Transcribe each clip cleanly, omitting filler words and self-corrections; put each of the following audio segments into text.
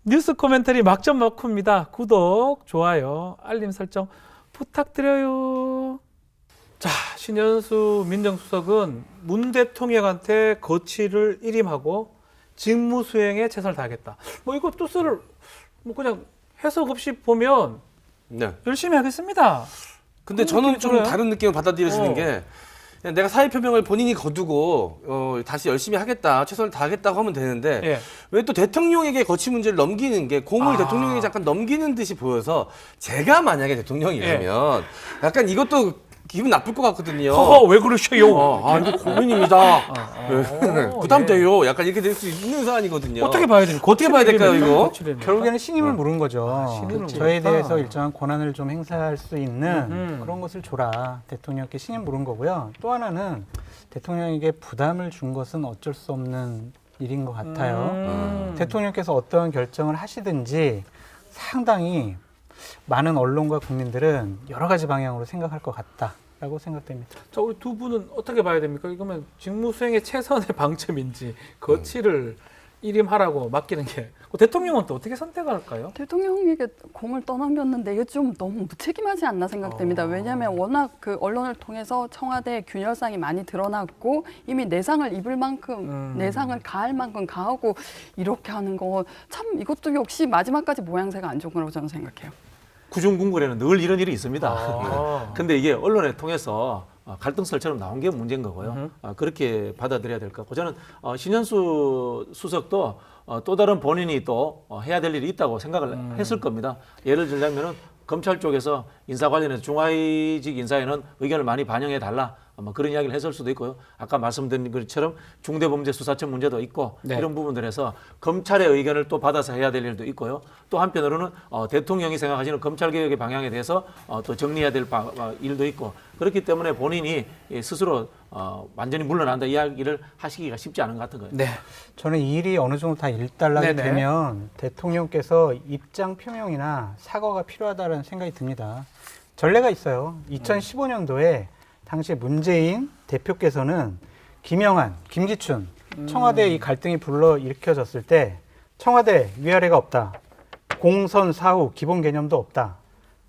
뉴스 코멘터리 막점 마쿠입니다. 구독, 좋아요, 알림 설정 부탁드려요. 자, 신현수 민정수석은 문 대통령한테 거취를 일임하고 직무 수행에 최선을 다하겠다. 뭐 이거 뜻을 뭐 그냥 해석 없이 보면 네. 열심히 하겠습니다. 근데 저는 좀 다른 느낌을 받아들여지는 게 그냥 내가 사의 표명을 본인이 거두고 다시 열심히 하겠다, 최선을 다하겠다고 하면 되는데 예. 왜 또 대통령에게 거취 문제를 넘기는 게 공을 대통령에게 잠깐 넘기는 듯이 보여서 제가 만약에 대통령이라면 약간 이것도 기분 나쁠 것 같거든요. 왜 그러셔요? 이거 고민입니다. 부담돼요. 약간 이렇게 될 수 있는 사안이거든요. 어떻게 봐야 됩니까? 어떻게 봐야 될까요, 이거? 결국에는 신임을 물은 거죠. 신임을 저에 물었다. 대해서 일정한 권한을 좀 행사할 수 있는 그런 것을 줘라. 대통령께 신임 물은 거고요. 또 하나는 대통령에게 부담을 준 것은 어쩔 수 없는 일인 것 같아요. 대통령께서 어떠한 결정을 하시든지 상당히 많은 언론과 국민들은 여러 가지 방향으로 생각할 것 같다라고 생각됩니다. 자, 우리 두 분은 어떻게 봐야 됩니까? 이거면 직무 수행의 최선의 방점인지 거취를 일임하라고 맡기는 게 대통령은 또 어떻게 선택할까요? 대통령에게 공을 떠넘겼는데 이게 좀 너무 무책임하지 않나 생각됩니다. 왜냐하면 워낙 그 언론을 통해서 청와대 균열상이 많이 드러났고 이미 내상을 입을 만큼 내상을 가할 만큼 가하고 이렇게 하는 거 참 이것도 역시 마지막까지 모양새가 안 좋은 거라고 저는 생각해요. 구중궁궐에는 늘 이런 일이 있습니다. 근데 이게 언론에 통해서 갈등설처럼 나온 게 문제인 거고요. 그렇게 받아들여야 될 것 같고 저는 신현수 수석도 또 다른 본인이 또 해야 될 일이 있다고 생각을 했을 겁니다. 예를 들자면은 검찰 쪽에서 인사 관련해서 중하위직 인사에는 의견을 많이 반영해 달라. 뭐 그런 이야기를 했을 수도 있고요. 아까 말씀드린 것처럼 중대범죄수사청 문제도 있고 이런 부분들에서 검찰의 의견을 또 받아서 해야 될 일도 있고요. 또 한편으로는 대통령이 생각하시는 검찰개혁의 방향에 대해서 또 정리해야 될 일도 있고 그렇기 때문에 본인이 스스로 완전히 물러난다 이야기를 하시기가 쉽지 않은 것 같은 거예요. 네. 저는 이 일이 어느 정도 다 일단락이 되면 대통령께서 입장 표명이나 사과가 필요하다는 생각이 듭니다. 전례가 있어요. 2015년도에 당시 문재인 대표께서는 김영한, 김기춘 청와대 이 갈등이 불러 일으켜졌을 때 청와대 위아래가 없다. 공선 사후 기본 개념도 없다.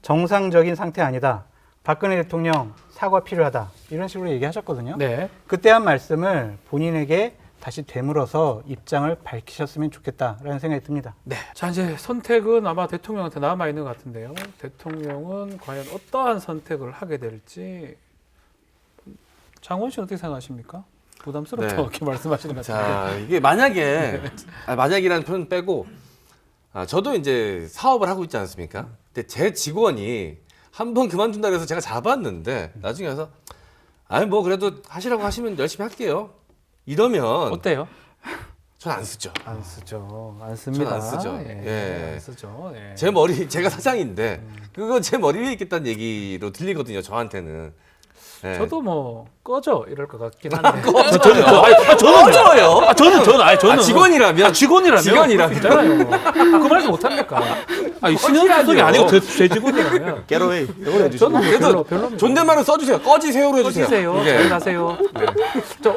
정상적인 상태 아니다. 박근혜 대통령 사과 필요하다. 이런 식으로 얘기하셨거든요. 네. 그때 한 말씀을 본인에게 다시 되물어서 입장을 밝히셨으면 좋겠다라는 생각이 듭니다. 네. 자, 이제 선택은 아마 대통령한테 남아 있는 것 같은데요. 대통령은 과연 어떠한 선택을 하게 될지 장원 씨는 어떻게 생각하십니까? 부담스럽죠? 네. 이렇게 말씀하시는 것 같은데. 자, 이게 만약에 만약이라는 표현 빼고 저도 이제 사업을 하고 있지 않습니까? 근데 제 직원이 한 번 그만둔다 그래서 제가 잡았는데 나중에 와서 뭐 그래도 하시라고 하시면 열심히 할게요. 이러면 어때요? 전 안 쓰죠. 안 쓰죠. 안 씁니다. 전안 쓰죠. 안 쓰죠. 예. 제 머리 제가 사장인데 그거 제 머리 위에 있겠다는 얘기로 들리거든요. 저한테는. 예. 저도 뭐 꺼져 이럴 것 같긴 한데. 꺼져요. 저는 직원이라면 직원이라면 있잖아요. 그 말도 못 합니까? 신현수석이 아니고 제 직원이라면. 게로웨이. 저는 그래도 별로 존댓말은 써주세요. 꺼지세요로 해주세요. 꺼지세요. 이게. 잘 가세요. 네. 자,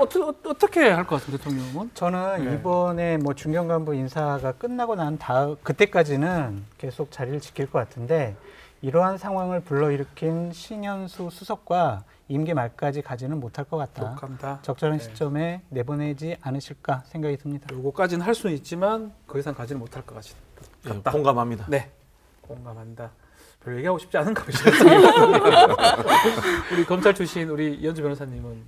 어떻게 할 것 같습니다, 대통령은? 저는 이번에 뭐 중견 간부 인사가 끝나고 난 다음 그때까지는 계속 자리를 지킬 것 같은데 이러한 상황을 불러일으킨 신현수 수석과 임기 말까지 가지는 못할 것 같다. 독합니다. 적절한 시점에 내보내지 않으실까 생각이 듭니다. 요거까지는 할 수는 있지만 그 이상 가지는 못할 것 같다. 공감합니다. 네, 공감한다. 별로 얘기하고 싶지 않은 것이었습니다. 우리 검찰 출신 우리 이현주 변호사님은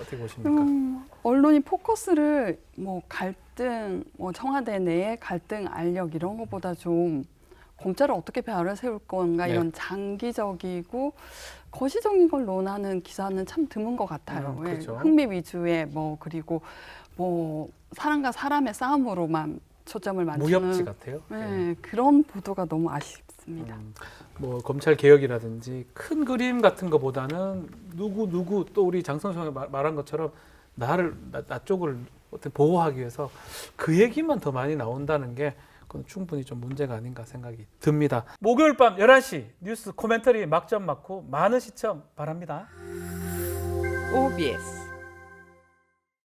어떻게 보십니까? 언론이 포커스를 뭐 갈등, 뭐 청와대 내의 갈등 알력 이런 것보다 좀 검찰을 어떻게 배를 세울 건가 이런 장기적이고 거시적인 걸 논하는 기사는 참 드문 것 같아요. 그렇죠. 흥미 위주의 그리고 사람과 사람의 싸움으로만 초점을 맞추는 무협지 같아요. 그런 보도가 너무 아쉽습니다. 뭐 검찰 개혁이라든지 큰 그림 같은 것보다는 누구 또 우리 장성성이 말한 것처럼 나 쪽을 어떻게 보호하기 위해서 그 얘기만 더 많이 나온다는 게 그건 충분히 좀 문제가 아닌가 생각이 듭니다. 목요일 밤 11시 뉴스 코멘터리 막점 맞고 많은 시청 바랍니다. OBS